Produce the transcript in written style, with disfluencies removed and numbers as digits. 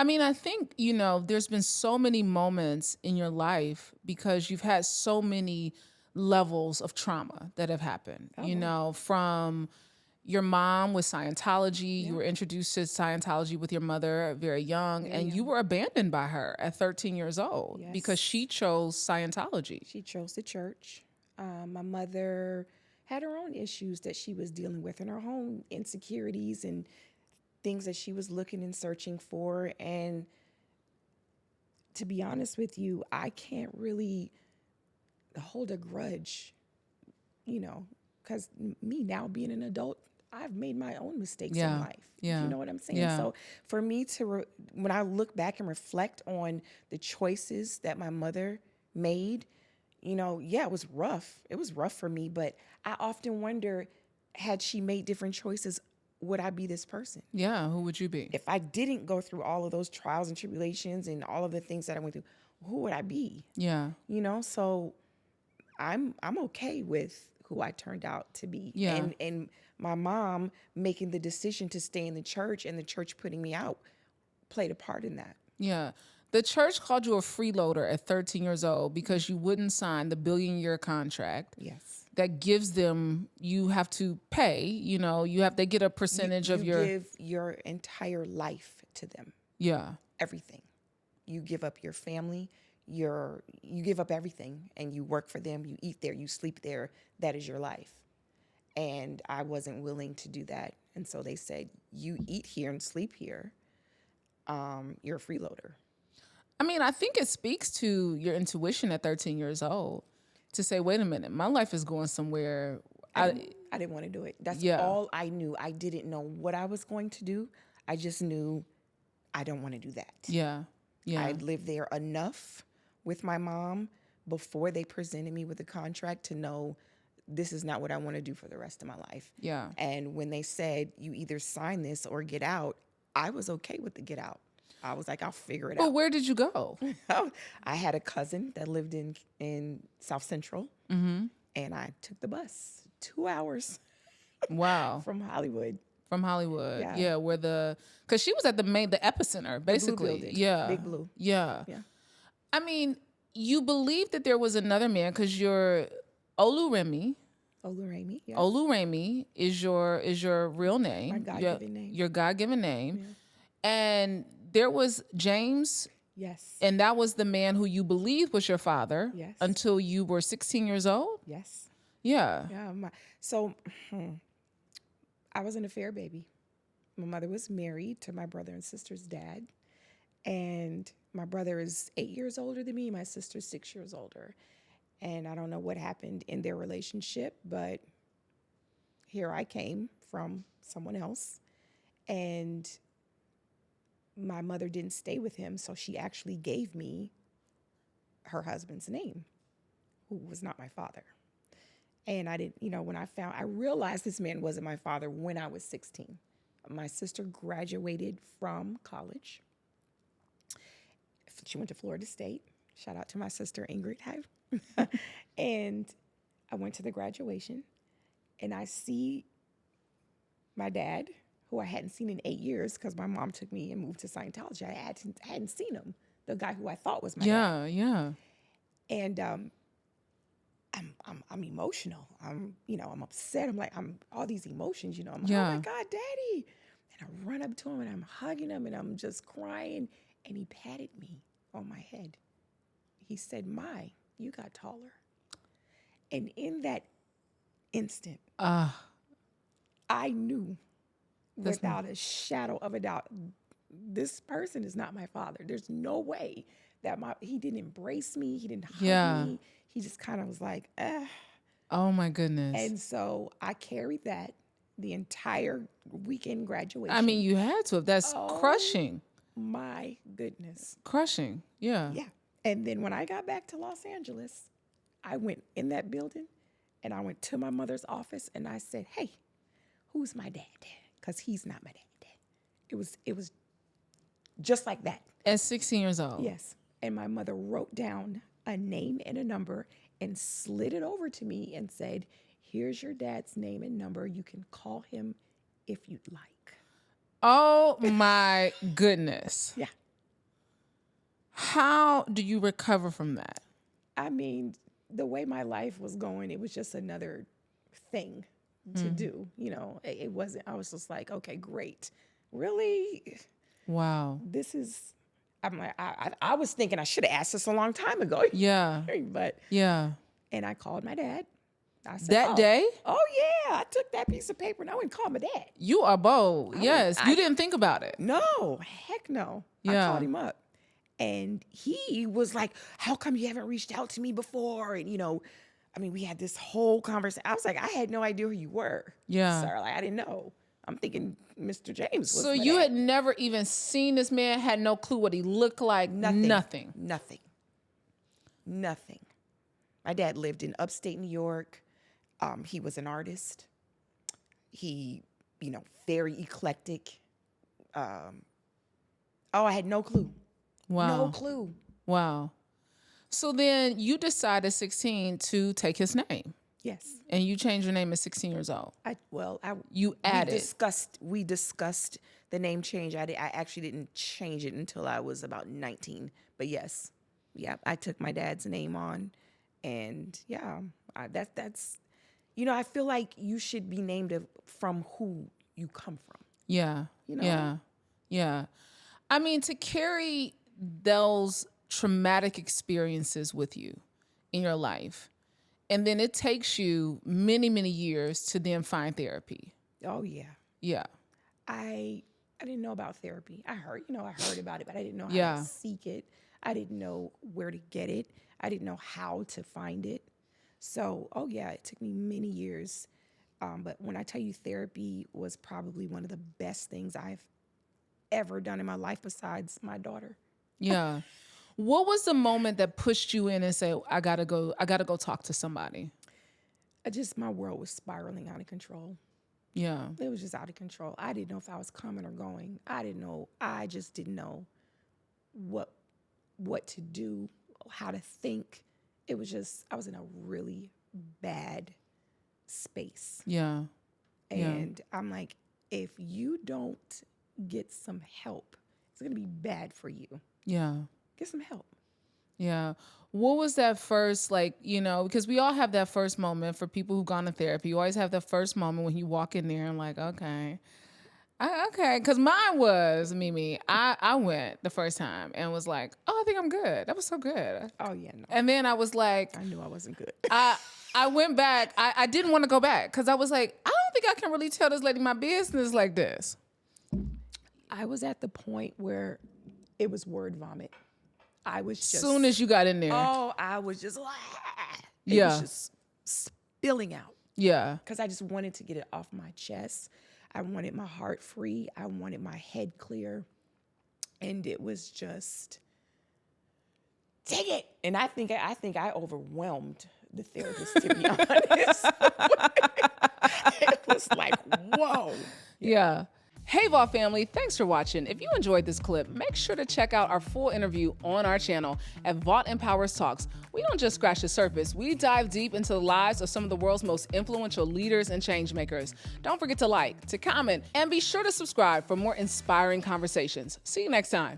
I mean, I think, there's been so many moments in your life because you've had so many levels of trauma that have happened, Oh, boy. from your mom with Scientology. You Yeah. were introduced to Scientology with your mother very young, Very and you young. were abandoned by her at 13 years old because Yes. she chose Scientology. She chose the church. My mother had her own issues that she was dealing with and her own insecurities and things that she was looking and searching for. And to be honest with you, I can't really hold a grudge, because me now being an adult, I've made my own mistakes in Yeah. life. You Yeah. know what I'm saying? Yeah. So for me when I look back and reflect on the choices that my mother made, yeah, it was rough. It was rough for me, but I often wonder, had she made different choices, would I be this person? Yeah. Who would you be? If I didn't go through all of those trials and tribulations and all of the things that I went through, who would I be? Yeah. So I'm okay with who I turned out to be. Yeah. And my mom making the decision to stay in the church and the church putting me out played a part in that. Yeah. The church called you a freeloader at 13 years old because you wouldn't sign the billion-year contract Yes. that gives them, you have to pay, they get a percentage You of your, give your entire life to them. yeah. Everything. You give up your family, you give up everything, and you work for them, you eat there, you sleep there. That is your life. And I wasn't willing to do that. And so they said, you eat here and sleep here. You're a freeloader. I mean, I think it speaks to your intuition at 13 years old to say, wait a minute, my life is going somewhere. I didn't want to do it. That's Yeah. all I knew. I didn't know what I was going to do. I just knew I don't want to do that. Yeah. Yeah. I'd lived there enough with my mom before they presented me with a contract to know this is not what I want to do for the rest of my life. Yeah. And when they said, you either sign this or get out, I was okay with the get out. I was like, I'll figure it But out. where did you go? I had a cousin that lived in South Central, and I took the bus 2 hours Wow. from Hollywood. From Hollywood. Yeah. Yeah. Because she was at the epicenter, basically. Building. Yeah. Big Blue. Yeah. Yeah. I mean, you believe that there was another man because you're Oluremi. Oluremi. Yeah. Oluremi is your real name. My God-given name. Your God-given name. Yeah. And there was James, Yes. and that was the man who you believed was your father. Yes. Until you were 16 years old. Yes. Yeah. Yeah. I was an affair baby. My mother was married to my brother and sister's dad. And my brother is 8 years older than me. My sister's 6 years older. And I don't know what happened in their relationship, but here I came from someone else. And my mother didn't stay with him, so she actually gave me her husband's name, who was not my father. And I didn't, when I realized this man wasn't my father when I was 16. My sister graduated from college. She went to Florida State. Shout out to my sister, Ingrid Hive. And I went to the graduation, and I see my dad, who I hadn't seen in 8 years because my mom took me and moved to Scientology. I hadn't seen him, the guy who I thought was my dad. Yeah. And I'm emotional. I'm upset. I'm all these emotions. I'm like, oh my God, Daddy! And I run up to him and I'm hugging him and I'm just crying. And he patted me on my head. He said, "My, you got taller." And in that instant, I knew without a shadow of a doubt, this person is not my father. There's no way that he didn't embrace me. He didn't hug me. He just kind of was like, Oh my goodness. And so I carried that the entire weekend graduation. I mean, you had to. That's crushing. My goodness. Crushing. Yeah. Yeah. And then when I got back to Los Angeles, I went in that building and I went to my mother's office and I said, "Hey, who's my dad?" Because he's not my dad. It was just like that. At 16 years old. Yes. And my mother wrote down a name and a number and slid it over to me and said, "Here's your dad's name and number. You can call him if you'd like." Oh my goodness. Yeah. How do you recover from that? I mean, the way my life was going, it was just another thing to do. You know, it wasn't, I was just like, okay, great. Really? Wow. This is, I'm like, I was thinking I should have asked this a long time ago. Yeah. But, Yeah. and I called my dad. I said, That day? Oh, yeah. I took that piece of paper and I went and called my dad. You are bold. Yes. You didn't think about it. No, heck no. Yeah. I called him up. And he was like, how come you haven't reached out to me before? And, you know, I mean, we had this whole conversation. I was like, I had no idea who you were. Yeah. Sir, like, I didn't know. I'm thinking Mr. James was So you had never even seen this man, had no clue what he looked like? Nothing. Nothing. My dad lived in upstate New York. He was an artist. He, you know, very eclectic. I had no clue. Wow. No clue. Wow. So then you decided at 16 to take his name. Yes. And you changed your name at 16 years old. We discussed the name change. I actually didn't change it until I was about 19. But yes, yeah, I took my dad's name on, and yeah, that's, you know, I feel like you should be named from who you come from. Yeah. You know? Yeah. Yeah. I mean, to carry those traumatic experiences with you in your life, and then it takes you many, many years to then find therapy. Oh yeah. Yeah. I didn't know about therapy. I heard about it, but I didn't know how to seek it. I didn't know where to get it. I didn't know how to find it. So, oh yeah, it took me many years. But when I tell you therapy was probably one of the best things I've ever done in my life besides my daughter. Yeah. What was the moment that pushed you in and said, I gotta go talk to somebody? My world was spiraling out of control. Yeah. It was just out of control. I didn't know if I was coming or going. I didn't know. I just didn't know what to do, how to think. It was just, I was in a really bad space. Yeah. And I'm like, if you don't get some help, it's going to be bad for you. Yeah. Get some help. Yeah. What was that first, like, you know, because we all have that first moment for people who've gone to therapy. You always have that first moment when you walk in there and like, okay. Because mine was, Mimi, I went the first time and was like, oh, I think I'm good. That was so good. Oh, yeah, no. And then I was like, I knew I wasn't good. I went back. I didn't want to go back because I was like, I don't think I can really tell this lady my business like this. I was at the point where it was word vomit. I was just... Soon as you got in there. Oh, I was just... It was just spilling out. Yeah. Because I just wanted to get it off my chest. I wanted my heart free. I wanted my head clear. And it was just... Take it! And I think I overwhelmed the therapist, to be honest. It was like, whoa. Yeah. Hey, Vault family, thanks for watching. If you enjoyed this clip, make sure to check out our full interview on our channel at Vault Empowers Talks. We don't just scratch the surface. We dive deep into the lives of some of the world's most influential leaders and change makers. Don't forget to like, to comment, and be sure to subscribe for more inspiring conversations. See you next time.